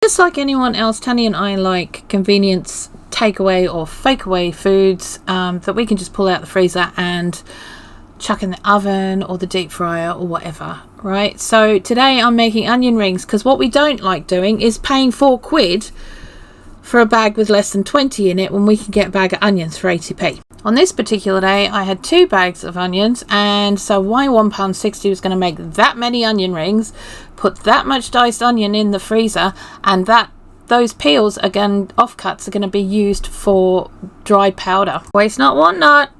Just like anyone else, Tanya and I like convenience takeaway or fake away foods that we can just pull out the freezer and chuck in the oven or the deep fryer or whatever, right? So today I'm making onion rings, because what we don't like doing is paying £4 for a bag with less than 20 in it when we can get a bag of onions for 80p. On this particular day I had 2 bags of onions, and so why £1.60 was going to make that many onion rings, put that much diced onion in the freezer, and those peels, again offcuts, are going to be used for dried powder. Waste not, want not.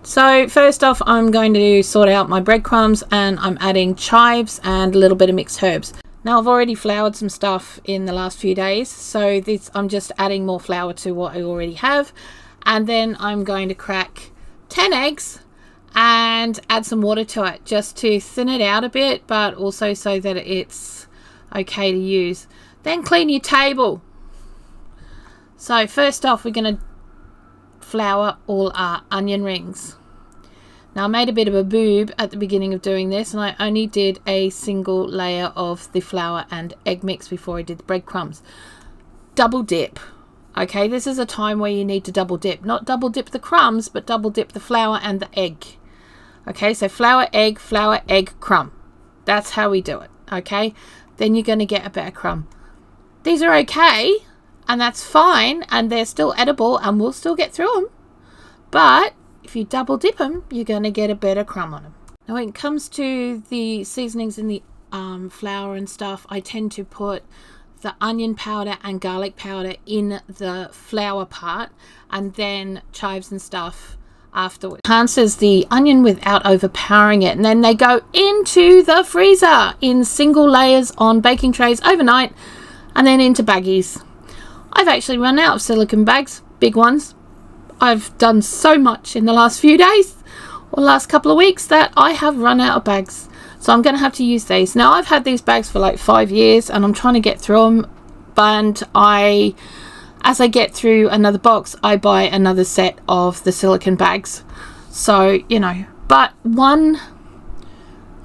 So first off, I'm going to sort out my breadcrumbs, and I'm adding chives and a little bit of mixed herbs. Now I've already floured some stuff in the last few days, so I'm just adding more flour to what I already have. And then I'm going to crack 10 eggs and add some water to it just to thin it out a bit, but also so that it's okay to use. Then clean your table. So first off, we're going to flour all our onion rings. Now I made a bit of a boob at the beginning of doing this, and I only did a single layer of the flour and egg mix before I did the breadcrumbs. Double dip. Okay, this is a time where you need to double dip. Not double dip the crumbs, but double dip the flour and the egg. Okay, so flour, egg, crumb. That's how we do it, okay? Then you're going to get a better crumb. These are okay, and that's fine, and they're still edible, and we'll still get through them. But if you double dip them, you're going to get a better crumb on them. Now when it comes to the seasonings in the flour and stuff, I tend to put the onion powder and garlic powder in the flour part, and then chives and stuff afterwards. Enhances the onion without overpowering it, and then they go into the freezer in single layers on baking trays overnight, and then into baggies. I've actually run out of silicone bags, big ones. I've done so much in the last few days or last couple of weeks that I have run out of bags. So I'm going to have to use these. Now I've had these bags for like 5 years, and I'm trying to get through them. And as I get through another box, I buy another set of the silicone bags. So, you know, but one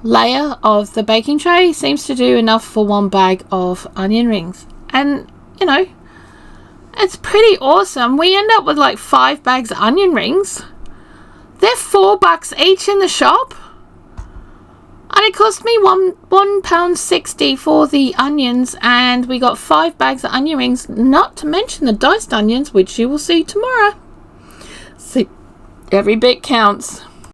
layer of the baking tray seems to do enough for 1 bag of onion rings. And, you know, it's pretty awesome. We end up with like 5 bags of onion rings. They're $4 each in the shop. And it cost me £1.60 for the onions, and we got 5 bags of onion rings, not to mention the diced onions, which you will see tomorrow. See, every bit counts.